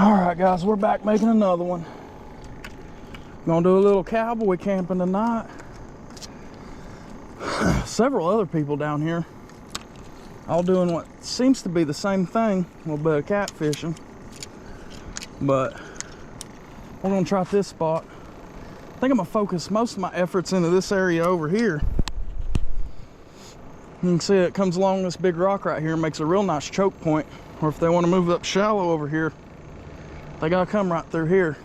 All right, guys, we're back making another one. Gonna do a little cowboy camping tonight. Several other people down here, all doing what seems to be the same thing, a little bit of catfishing. But we're gonna try this spot. I think I'm gonna focus most of my efforts into this area over here. You can see it comes along this big rock right here and makes a real nice choke point. Or if they want to move up shallow over here, they gotta come right through here.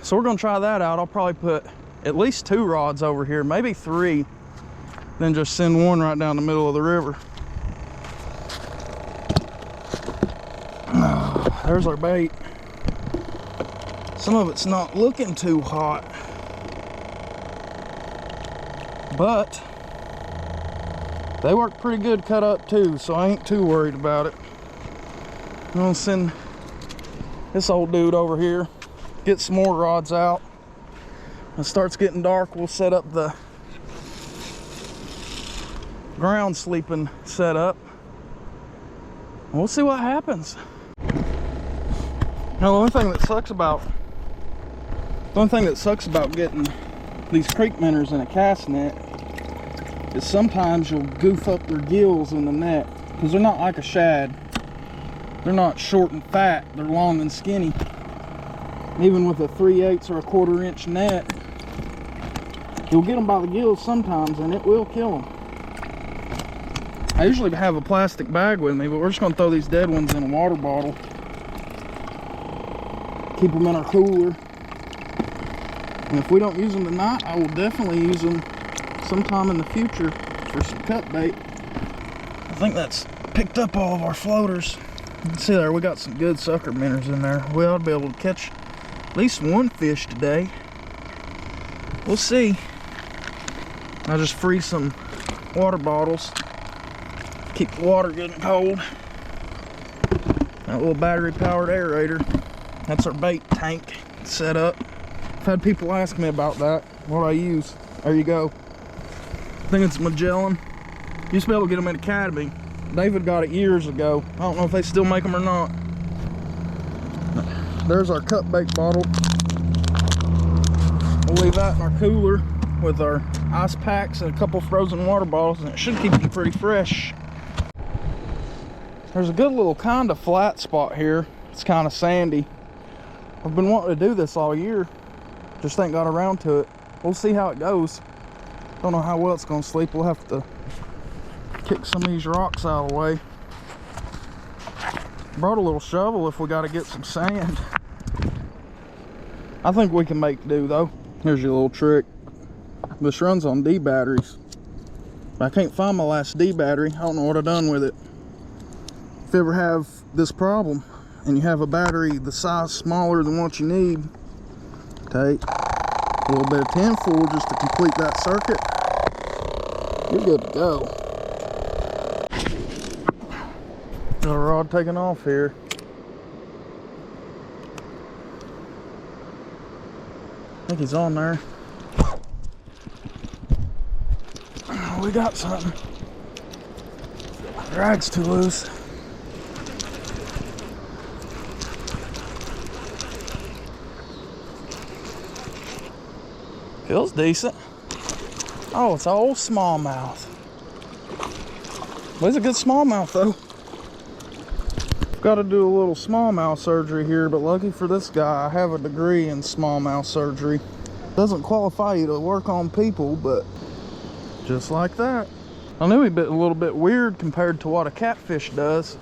So we're gonna try that out. I'll probably put at least 2 rods over here, maybe 3, then just send one right down the middle of the river. There's our bait. Some of it's not looking too hot, but they work pretty good cut up too, so I ain't too worried about it. I'm gonna send this old dude over here, get some more rods out. When it starts getting dark, we'll set up the ground sleeping setup. We'll see what happens. Now, the only thing that sucks about getting these creek minnows in a cast net is sometimes you'll goof up their gills in the net, because they're not like a shad. They're not short and fat, they're long and skinny. Even with a 3/8 or a 1/4 inch net, you'll get them by the gills sometimes and it will kill them. I usually have a plastic bag with me, but we're just going to throw these dead ones in a water bottle. Keep them in our cooler. And if we don't use them tonight, I will definitely use them sometime in the future for some cut bait. I think that's picked up all of our floaters. You can see there, we got some good sucker minnows in there. We ought to be able to catch at least one fish today. We'll see. I'll just freeze some water bottles. Keep the water getting cold. That little battery powered aerator. That's our bait tank set up. I've had people ask me about that, what I use. There you go. I think it's Magellan. Used to be able to get them at Academy. David got it years ago. I don't know if they still make them or not. There's our cut bait bottle. We'll leave that in our cooler with our ice packs and a couple frozen water bottles, and it should keep them pretty fresh. There's a good little kind of flat spot here. It's kind of sandy. I've been wanting to do this all year, just ain't got around to it. We'll see how it goes. Don't know how well it's gonna sleep. We'll have to kick some of these rocks out of the way. Brought a little shovel if we got to get some sand. I think we can make do though. Here's your little trick. This runs on D batteries. I can't find my last D battery. I don't know what I've done with it. If you ever have this problem and you have a battery the size smaller than what you need, take a little bit of tin foil just to complete that circuit. You're good to go. Got a rod taking off here. I think he's on there. Oh, we got something. Drag's too loose. Feels decent. Oh, it's an old smallmouth. Well, it's a good smallmouth though. Got to do a little smallmouth surgery here, but lucky for this guy, I have a degree in smallmouth surgery. Doesn't qualify you to work on people, but just like that. I knew he'd be a little bit weird compared to what a catfish does.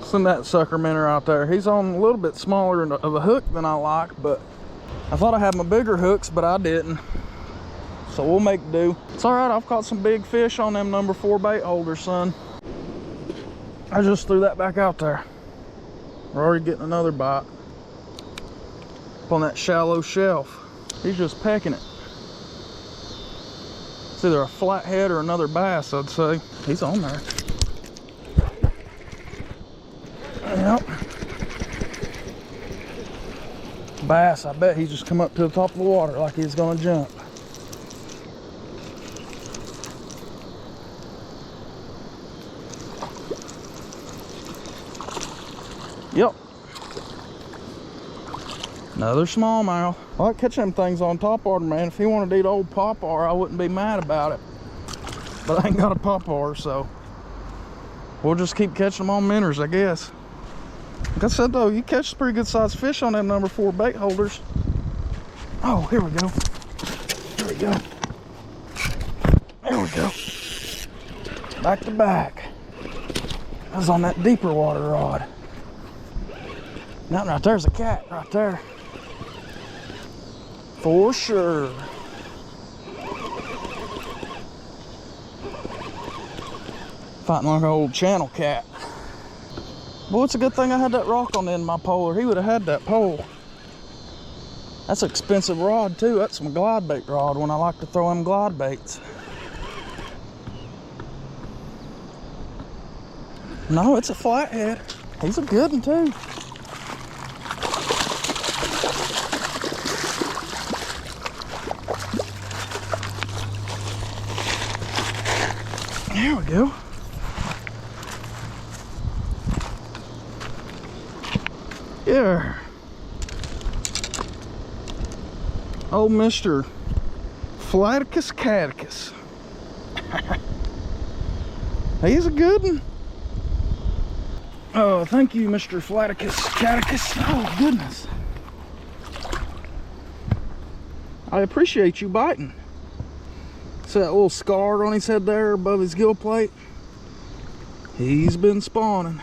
Send that sucker minnow out there. He's on a little bit smaller of a hook than I like, but I thought I had my bigger hooks, but I didn't. So we'll make do. It's all right, I've caught some big fish on them number 4 bait holders, son. I just threw that back out there. We're already getting another bite. Up on that shallow shelf. He's just pecking it. It's either a flathead or another bass, I'd say. He's on there. Yep. Bass, I bet he just come up to the top of the water like he's gonna jump. Yep. Another smallmouth. I like catching them things on top water, man. If he wanted to eat old poplar, I wouldn't be mad about it. But I ain't got a poplar, so we'll just keep catching them on minnows, I guess. Like I said, though, you catch some pretty good sized fish on them number 4 bait holders. Oh, here we go. Here we go. There we go. Back to back. I was on that deeper water rod. Now, right there's a cat right there. For sure. Fighting like an old channel cat. Boy, it's a good thing I had that rock on the end of my pole, or he would have had that pole. That's an expensive rod too. That's some glide bait rod when I like to throw them glide baits. No, it's a flathead. He's a good one too. There we go. Yeah. Oh, Mr. Flaticus caticus. He's a good one. Oh, thank you, Mr. Flaticus caticus. Oh, goodness. I appreciate you biting. See that little scar on his head there above his gill plate? He's been spawning.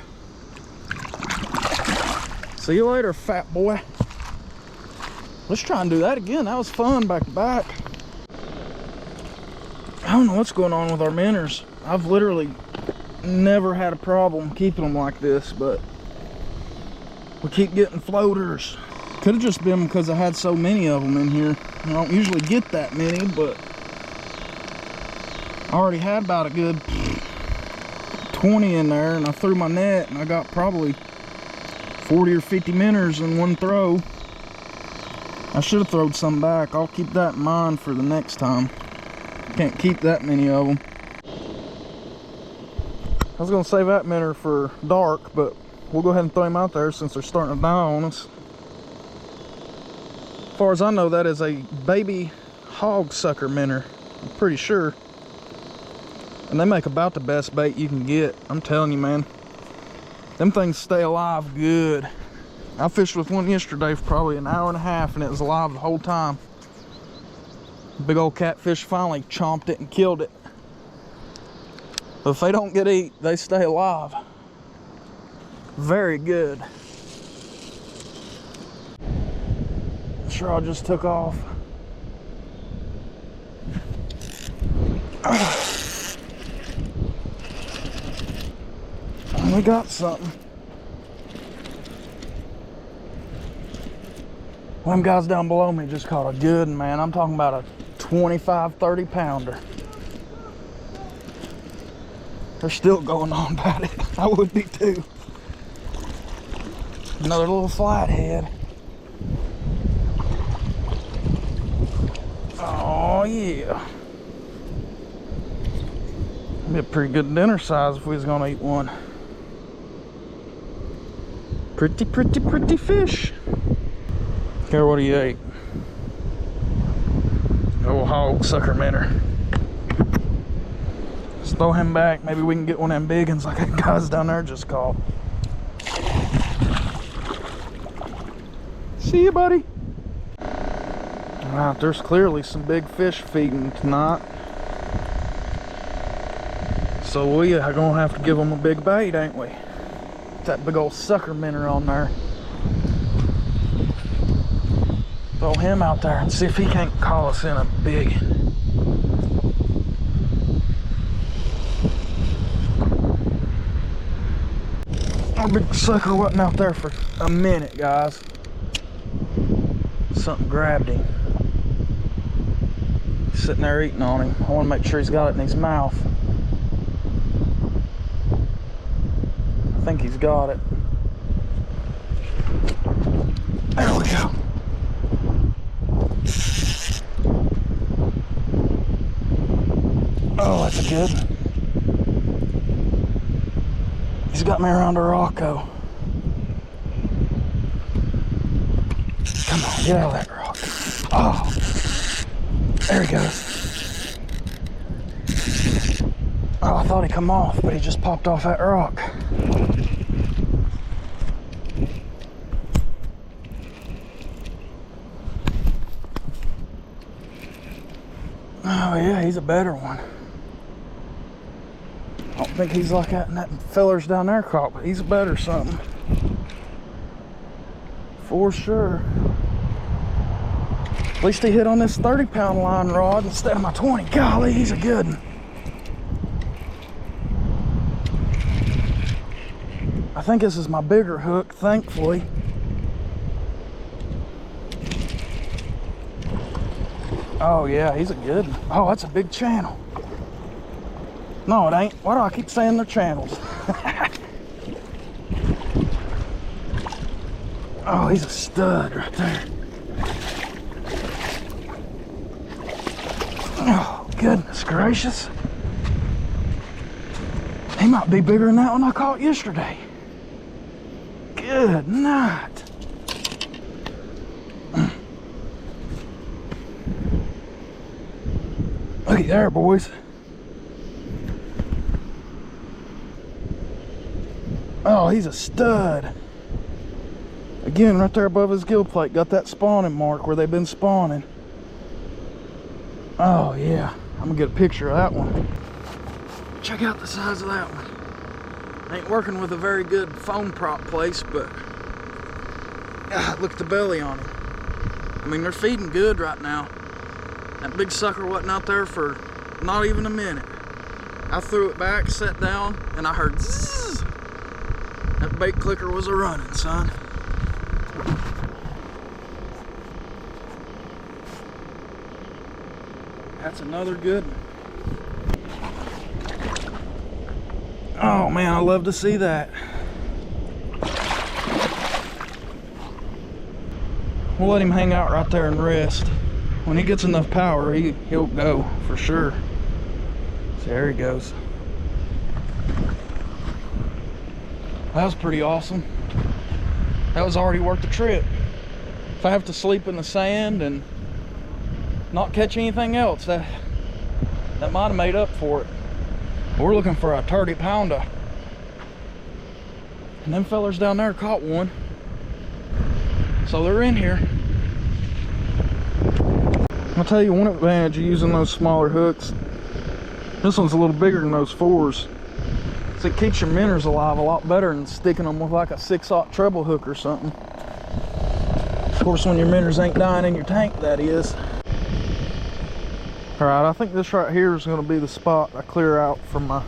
See you later, fat boy. Let's try and do that again. That was fun back to back. I don't know what's going on with our minnows. I've literally never had a problem keeping them like this, but we keep getting floaters. Could have just been because I had so many of them in here. I don't usually get that many, but I already had about a good 20 in there, and I threw my net and I got probably 40 or 50 minnows in one throw. I should have thrown some back. I'll keep that in mind for the next time. Can't keep that many of them. I was gonna save that minnow for dark, but we'll go ahead and throw him out there since they're starting to die on us. As far as I know, that is a baby hog sucker minnow. I'm pretty sure. And they make about the best bait you can get. I'm telling you, man. Them things stay alive good. I fished with one yesterday for probably an hour and a half and it was alive the whole time. Big old catfish finally chomped it and killed it. But if they don't get eat, they stay alive. Very good. Sure, I just took off. We got something. Them guys down below me just caught a good one, man. I'm talking about a 25, 30 pounder. They're still going on about it. I would be too. Another little flathead. Oh yeah. Be a pretty good dinner size if we was gonna eat one. Pretty, pretty, pretty fish. Care what he ate. Old hog sucker minnow. Let's throw him back. Maybe we can get one of them big ones like that guy's down there just caught. See you, buddy. Alright, there's clearly some big fish feeding tonight. So we are gonna have to give them a big bait, ain't we? That big old sucker minnow on there. Throw him out there and see if he can't call us in a big. Our big sucker wasn't out there for a minute, guys. Something grabbed him. He's sitting there eating on him. I want to make sure he's got it in his mouth. I think he's got it. There we go. Oh, that's a good one. He's got me around a rocko. Come on, get out of that rock. Oh, there he goes. Oh, I thought he'd come off, but he just popped off that rock. Oh yeah, he's a better one. I don't think he's like that, and that feller's down there caught, but he's a better something. For sure. At least he hit on this 30-pound line rod instead of my 20. Golly, he's a good one. I think this is my bigger hook, thankfully. Oh yeah, he's a good one. Oh, that's a big channel. No, it ain't. Why do I keep saying they're channels? Oh, he's a stud right there. Oh, goodness gracious. He might be bigger than that one I caught yesterday. Good night. Looky there, boys. Oh, he's a stud. Again, right there above his gill plate, got that spawning mark where they've been spawning. Oh yeah, I'm gonna get a picture of that one. Check out the size of that one. Ain't working with a very good foam prop place, but God, look at the belly on him. I mean, they're feeding good right now. That big sucker wasn't out there for not even a minute. I threw it back, sat down, and I heard zzz. That bait clicker was a running, son. That's another good one. Oh man, I love to see that. We'll let him hang out right there and rest. When he gets enough power, he'll go for sure. So there he goes. That was pretty awesome. That was already worth the trip. If I have to sleep in the sand and not catch anything else, that might have made up for it. We're looking for a 30-pounder. And them fellers down there caught one. So they're in here. I'll tell you one advantage of using those smaller hooks. This one's a little bigger than those 4s. So it keeps your minnows alive a lot better than sticking them with like a 6/0 treble hook or something. Of course, when your minnows ain't dying in your tank, that is. Alright, I think this right here is going to be the spot I clear out from my,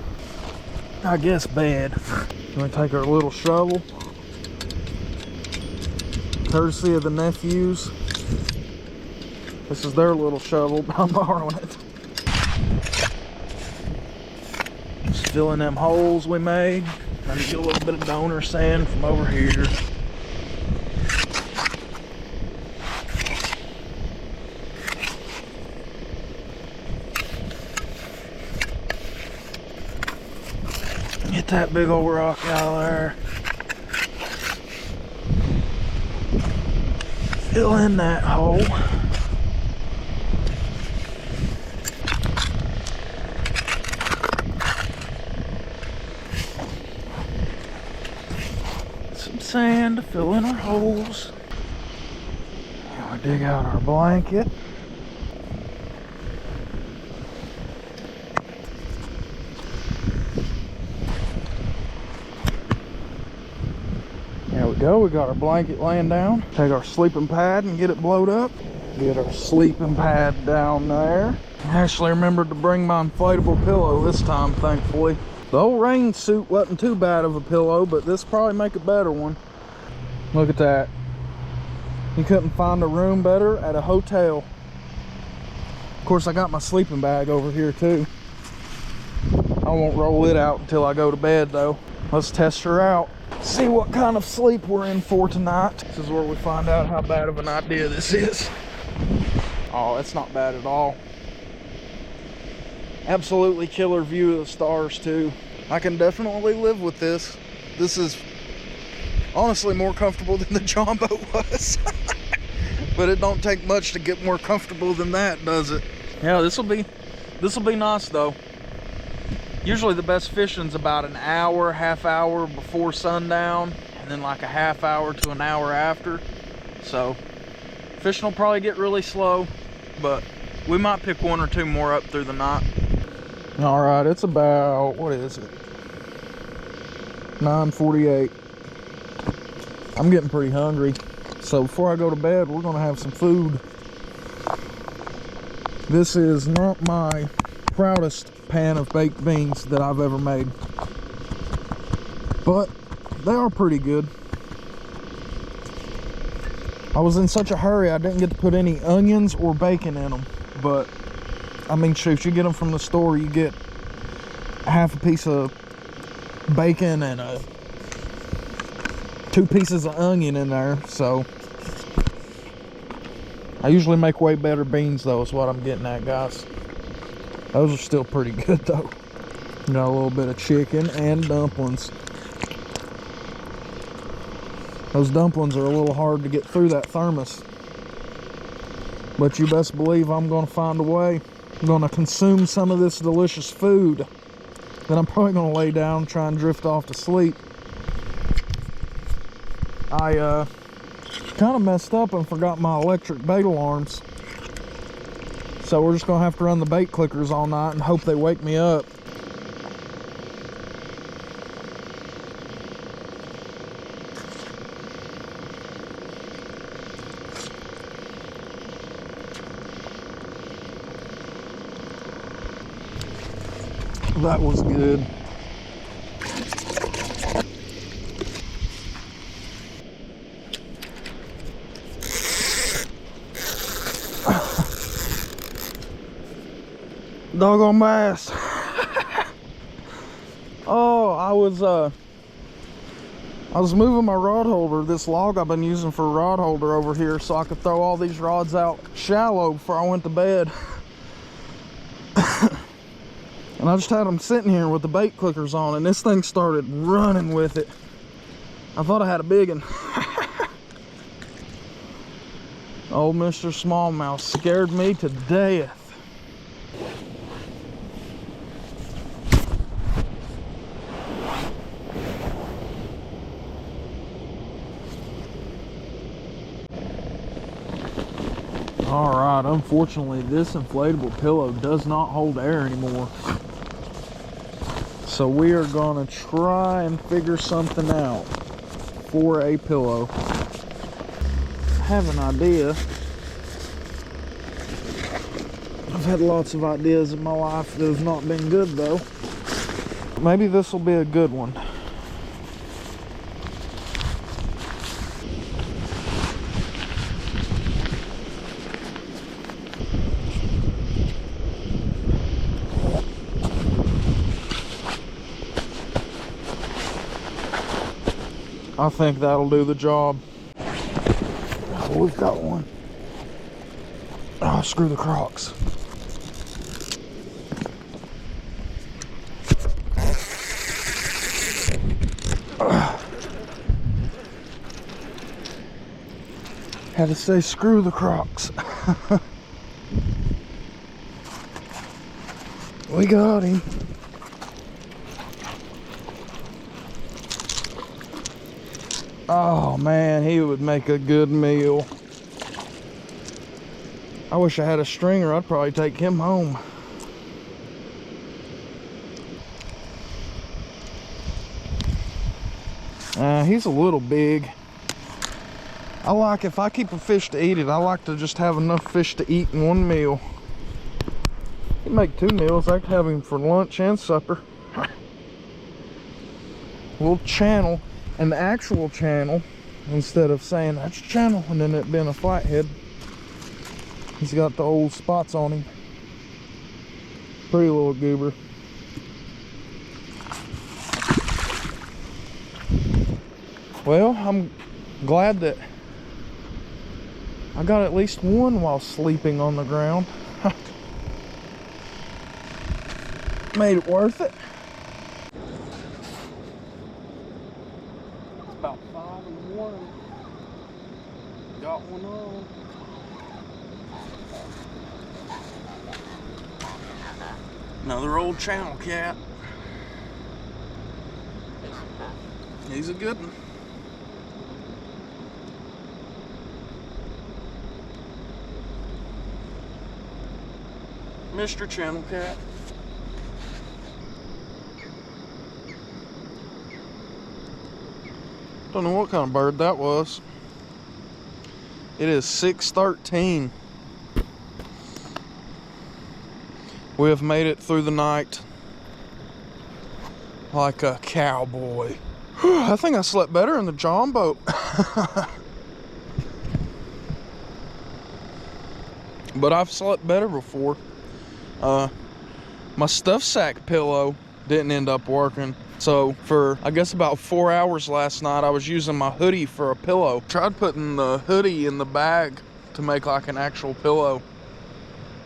I guess, bed. I'm going to take our little shovel. Courtesy of the nephews. This is their little shovel, but I'm borrowing it. Just filling them holes we made. Let me get a little bit of donor sand from over here. Get that big old rock out of there. Fill in that hole. Some sand to fill in our holes. And we dig out our blanket. There we go, we got our blanket laying down. Take our sleeping pad and get it blowed up. Get our sleeping pad down there. I actually remembered to bring my inflatable pillow this time, thankfully. The old rain suit wasn't too bad of a pillow, but this probably make a better one. Look at that. You couldn't find a room better at a hotel. Of course, I got my sleeping bag over here too. I won't roll it out until I go to bed though. Let's test her out. See what kind of sleep we're in for tonight. This is where we find out how bad of an idea this is. Oh, it's not bad at all. Absolutely killer view of the stars too. I can definitely live with this. This is honestly more comfortable than the John boat was. but it don't take much to get more comfortable than that, does it? Yeah, this will be nice though. Usually the best fishing's about an hour, half hour before sundown, and then like a half hour to an hour after. So fishing will probably get really slow, but we might pick one or two more up through the night. All right, it's about, what is it? 9:48. I'm getting pretty hungry. So before I go to bed, we're gonna have some food. This is not my proudest pan of baked beans that I've ever made, but they are pretty good. I was in such a hurry I didn't get to put any onions or bacon in them, but I mean, shoot, you get them from the store, you get half a piece of bacon and 2 pieces of onion in there. So I usually make way better beans though, is what I'm getting at, guys. Those are still pretty good though. Got a little bit of chicken and dumplings. Those dumplings are a little hard to get through that thermos, but you best believe I'm gonna find a way. I'm gonna consume some of this delicious food, then I'm probably gonna lay down and try and drift off to sleep. I kind of messed up and forgot my electric bait alarms, so we're just gonna have to run the bait clickers all night and hope they wake me up. That was good. Doggone bass. Oh, I was moving my rod holder, this log I've been using for a rod holder over here, so I could throw all these rods out shallow before I went to bed. And I just had them sitting here with the bait clickers on, and this thing started running with it. I thought I had a big one. Old Mr. Smallmouth scared me to death. All right, unfortunately, this inflatable pillow does not hold air anymore. So we are gonna try and figure something out for a pillow. I have an idea. I've had lots of ideas in my life that have not been good though. Maybe this will be a good one. I think that'll do the job. Oh, we've got one. Oh, screw the Crocs. Had to say screw the Crocs. We got him. Oh man, he would make a good meal. I wish I had a stringer. I'd probably take him home. He's a little big. I like, if I keep a fish to eat it, I like to just have enough fish to eat in one meal. You make 2 meals. I could have him for lunch and supper. We'll channel an actual channel instead of saying that's a channel and then it being a flathead. He's got the old spots on him. Pretty little goober. Well, I'm glad that I got at least one while sleeping on the ground. Made it worth it. It's about 5 in the morning. Got one on. Another old channel cat. He's a good one. Mr. Channel Cat. Don't know what kind of bird that was. It is 6:13. We have made it through the night like a cowboy. I think I slept better in the John boat. But I've slept better before. My stuff sack pillow didn't end up working. So for, I guess, about 4 hours last night, I was using my hoodie for a pillow. Tried putting the hoodie in the bag to make like an actual pillow,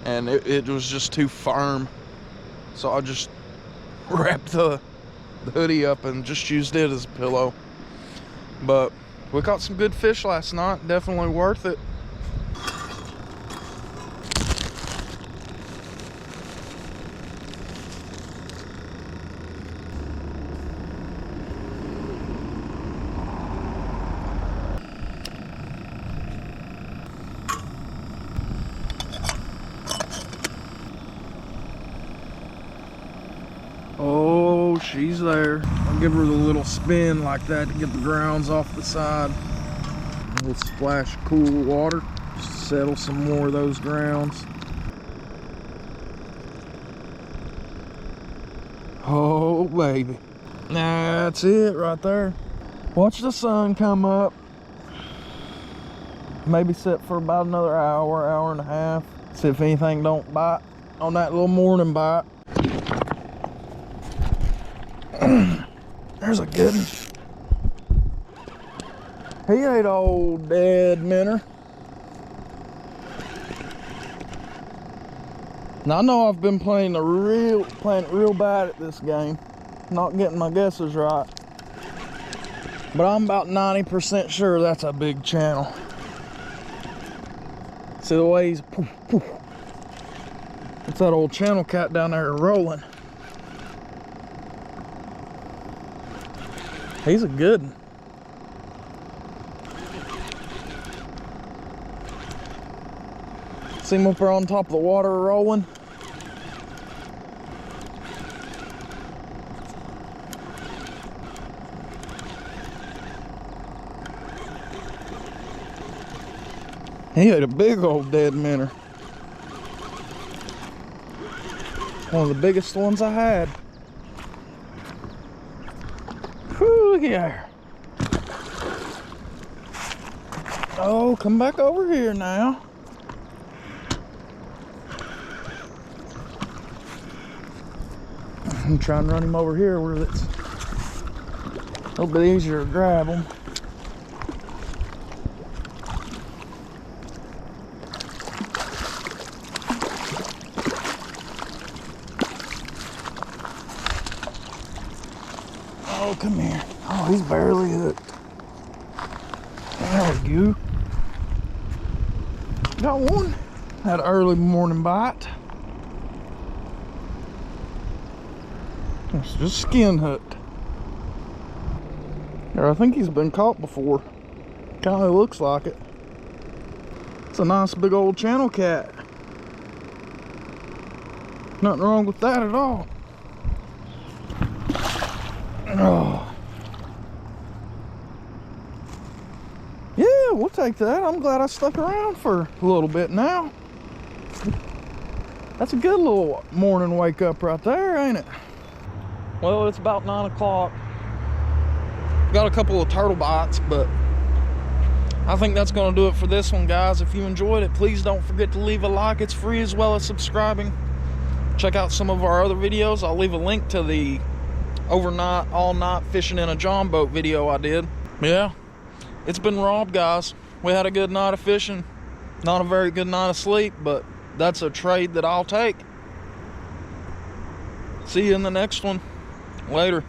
and it was just too firm. So I just wrapped the hoodie up and just used it as a pillow. But we caught some good fish last night. Definitely worth it. Oh, she's there. I'll give her the little spin like that to get the grounds off the side. A little splash of cool water, just to settle some more of those grounds. Oh, baby. That's it right there. Watch the sun come up. Maybe sit for about another hour, hour and a half. See if anything don't bite on that little morning bite. There's a good one. He ain't old dead minnow. Now I know I've been playing real bad at this game, not getting my guesses right, but I'm about 90% sure that's a big channel. See the way he's poof, poof. It's that old channel cat down there rolling. He's a good one. See him up there on top of the water rolling? He had a big old dead minnow. One of the biggest ones I had. Whew, look here. Oh, come back over here now. I'm trying to run him over here where it's a little bit easier to grab him. Oh, come here. Oh, he's barely hooked. There we go. Got one. Had an early morning bite. It's just skin hooked. Or I think he's been caught before. Kind of looks like it. It's a nice big old channel cat. Nothing wrong with that at all. Oh. Yeah, we'll take that. I'm glad I stuck around for a little bit now. That's a good little morning wake up right there, ain't it? Well, it's about 9 o'clock. Got a couple of turtle bites, but I think that's going to do it for this one, guys. If you enjoyed it, please don't forget to leave a like. It's free, as well as subscribing. Check out some of our other videos. I'll leave a link to the overnight, all night fishing in a John boat video I did. Yeah, it's been Rob, guys. We had a good night of fishing. Not a very good night of sleep, but that's a trade that I'll take. See you in the next one. Later.